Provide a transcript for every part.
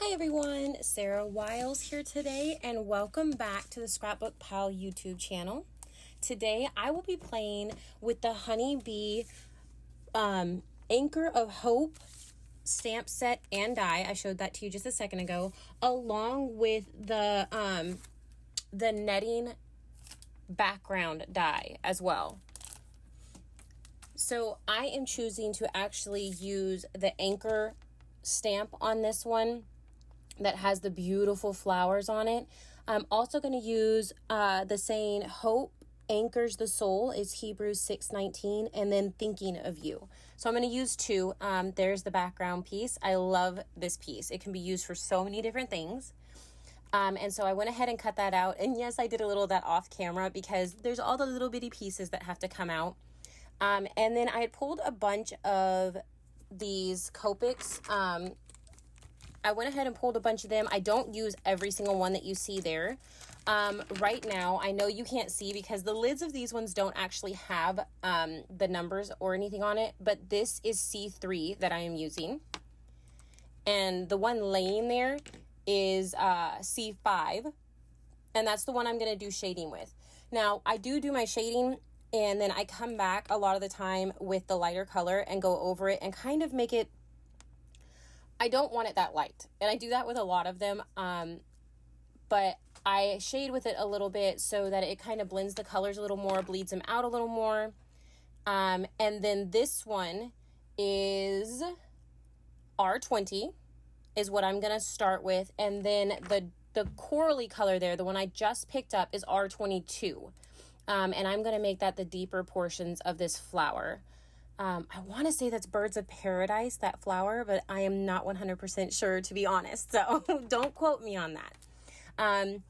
Hi everyone, Sarah Wiles here today, and welcome back to the ScrapbookPal YouTube channel. Today I will be playing with the Honeybee Anchor of Hope stamp set and die. I showed that to you just a second ago, along with the netting background die as well. So I am choosing to actually use the anchor stamp on this one that has the beautiful flowers on it. I'm also going to use the saying hope anchors the soul is Hebrews 6:19, and then thinking of you. So I'm going to use two. There's the background piece. I love this piece. It can be used for so many different things. And so I went ahead and cut that out. And yes, I did a little of that off camera because there's all the little bitty pieces that have to come out. And then I had pulled a bunch of these Copics. I went ahead and pulled a bunch of them. I don't use every single one that you see there. Right now, I know you can't see because the lids of these ones don't actually have the numbers or anything on it, but this is C3 that I am using. And the one laying there is C5, and that's the one I'm going to do shading with. Now, I do my shading, and then I come back a lot of the time with the lighter color and go over it and kind of make it, I don't want it that light. And I do that with a lot of them. But I shade with it a little bit so that it kind of blends the colors a little more, bleeds them out a little more. And then this one is R20 is what I'm going to start with. And then the corally color there, the one I just picked up, is R22. And I'm going to make that the deeper portions of this flower. I want to say that's Birds of Paradise, that flower, but I am not 100% sure, to be honest. So don't quote me on that. And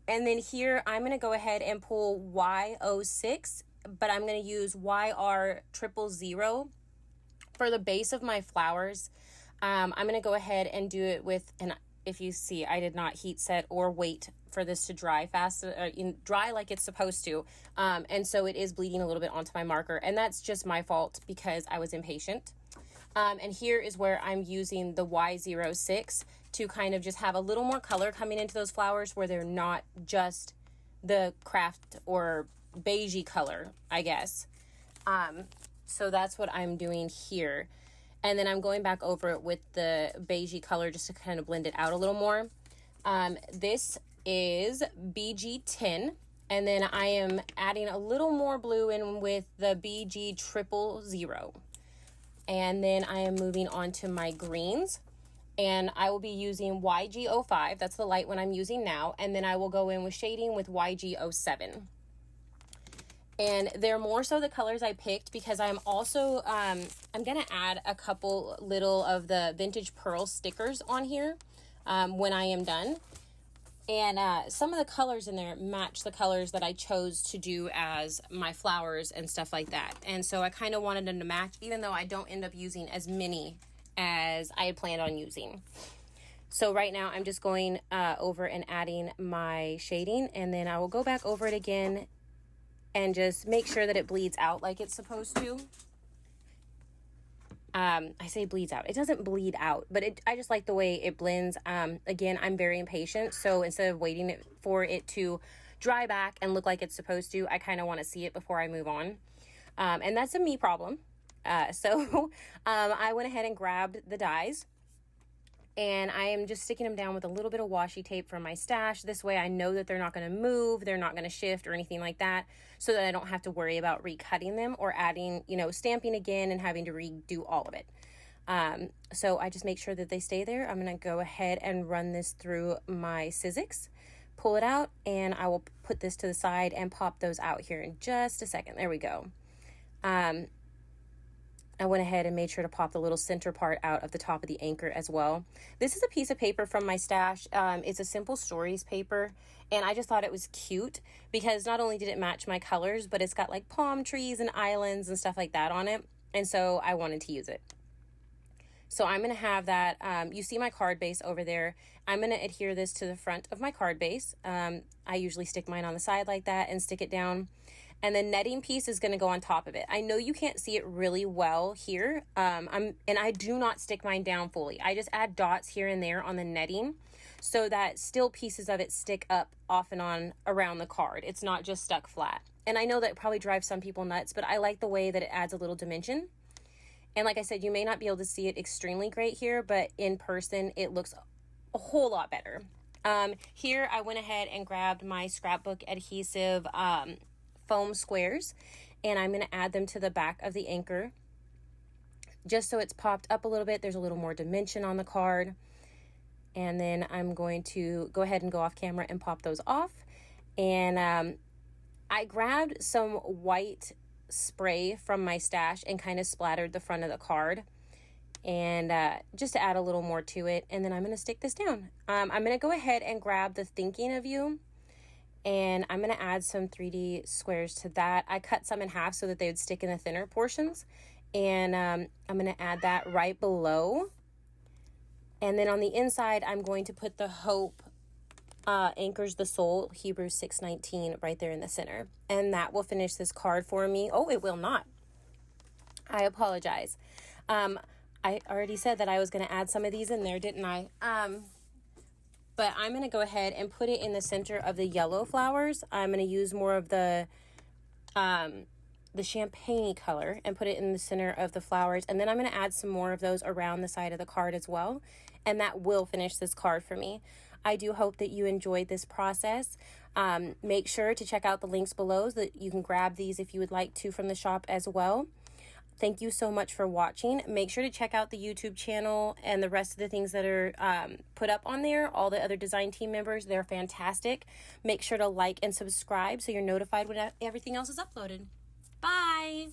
then here I'm going to go ahead and pull Y06, but I'm going to use YR000 for the base of my flowers. I'm going to go ahead and do it with, and if you see, I did not heat set or wait for this to dry fast, dry like it's supposed to. And so it is bleeding a little bit onto my marker, and that's just my fault because I was impatient. And here is where I'm using the Y06 to kind of just have a little more color coming into those flowers where they're not just the craft or beigey color, I guess. So that's what I'm doing here. And then I'm going back over it with the beigey color just to kind of blend it out a little more. This is BG10, and then I am adding a little more blue in with the BG000. And then I am moving on to my greens, and I will be using YG05. That's the light one I'm using now. And then I will go in with shading with YG07. And they're more so the colors I picked because I'm also, I'm going to add a couple little of the Vintage Pearl stickers on here when I am done. And some of the colors in there match the colors that I chose to do as my flowers and stuff like that. And so I kind of wanted them to match, even though I don't end up using as many as I had planned on using. So right now I'm just going over and adding my shading, and then I will go back over it again and just make sure that it bleeds out like it's supposed to. I say bleeds out. It doesn't bleed out, but I just like the way it blends. Again, I'm very impatient. So instead of waiting for it to dry back and look like it's supposed to, I kind of want to see it before I move on. And that's a me problem. So I went ahead and grabbed the dies, and I am just sticking them down with a little bit of washi tape from my stash. This way I know that they're not going to move, they're not going to shift or anything like that, so that I don't have to worry about recutting them or adding, stamping again and having to redo all of it. So I just make sure that they stay there. I'm going to go ahead and run this through my Sizzix, pull it out, and I will put this to the side and pop those out here in just a second. There we go. I went ahead and made sure to pop the little center part out of the top of the anchor as well. This is a piece of paper from my stash. It's a Simple Stories paper, and I just thought it was cute because not only did it match my colors, but it's got like palm trees and islands and stuff like that on it. And so I wanted to use it. So I'm going to have that. You see my card base over there. I'm going to adhere this to the front of my card base. I usually stick mine on the side like that and stick it down. and the netting piece is going to go on top of it. I know you can't see it really well here, and I do not stick mine down fully. I just add dots here and there on the netting so that still pieces of it stick up off and on around the card. It's not just stuck flat. And I know that probably drives some people nuts, but I like the way that it adds a little dimension. And like I said, you may not be able to see it extremely great here, but in person, it looks a whole lot better. Here, I went ahead and grabbed my scrapbook adhesive foam squares, and I'm going to add them to the back of the anchor just so it's popped up a little bit. There's a little more dimension on the card. And then I'm going to go ahead and go off camera and pop those off. And I grabbed some white spray from my stash and kind of splattered the front of the card, and just to add a little more to it. And then I'm going to stick this down. I'm going to go ahead and grab the thinking of you, and I'm going to add some 3D squares to that. I cut some in half so that they would stick in the thinner portions, and I'm going to add that right below. And then on the inside, I'm going to put the hope anchors the soul, Hebrews 6:19, right there in the center. And that will finish this card for me. Oh, it will not. I apologize. I already said that I was going to add some of these in there, didn't I? But I'm going to go ahead and put it in the center of the yellow flowers. I'm going to use more of the champagne color and put it in the center of the flowers. And then I'm going to add some more of those around the side of the card as well. And that will finish this card for me. I do hope that you enjoyed this process. Make sure to check out the links below so that you can grab these if you would like to from the shop as well. Thank you so much for watching. Make sure to check out the YouTube channel and the rest of the things that are put up on there. All the other design team members, they're fantastic. Make sure to like and subscribe so you're notified when everything else is uploaded. Bye!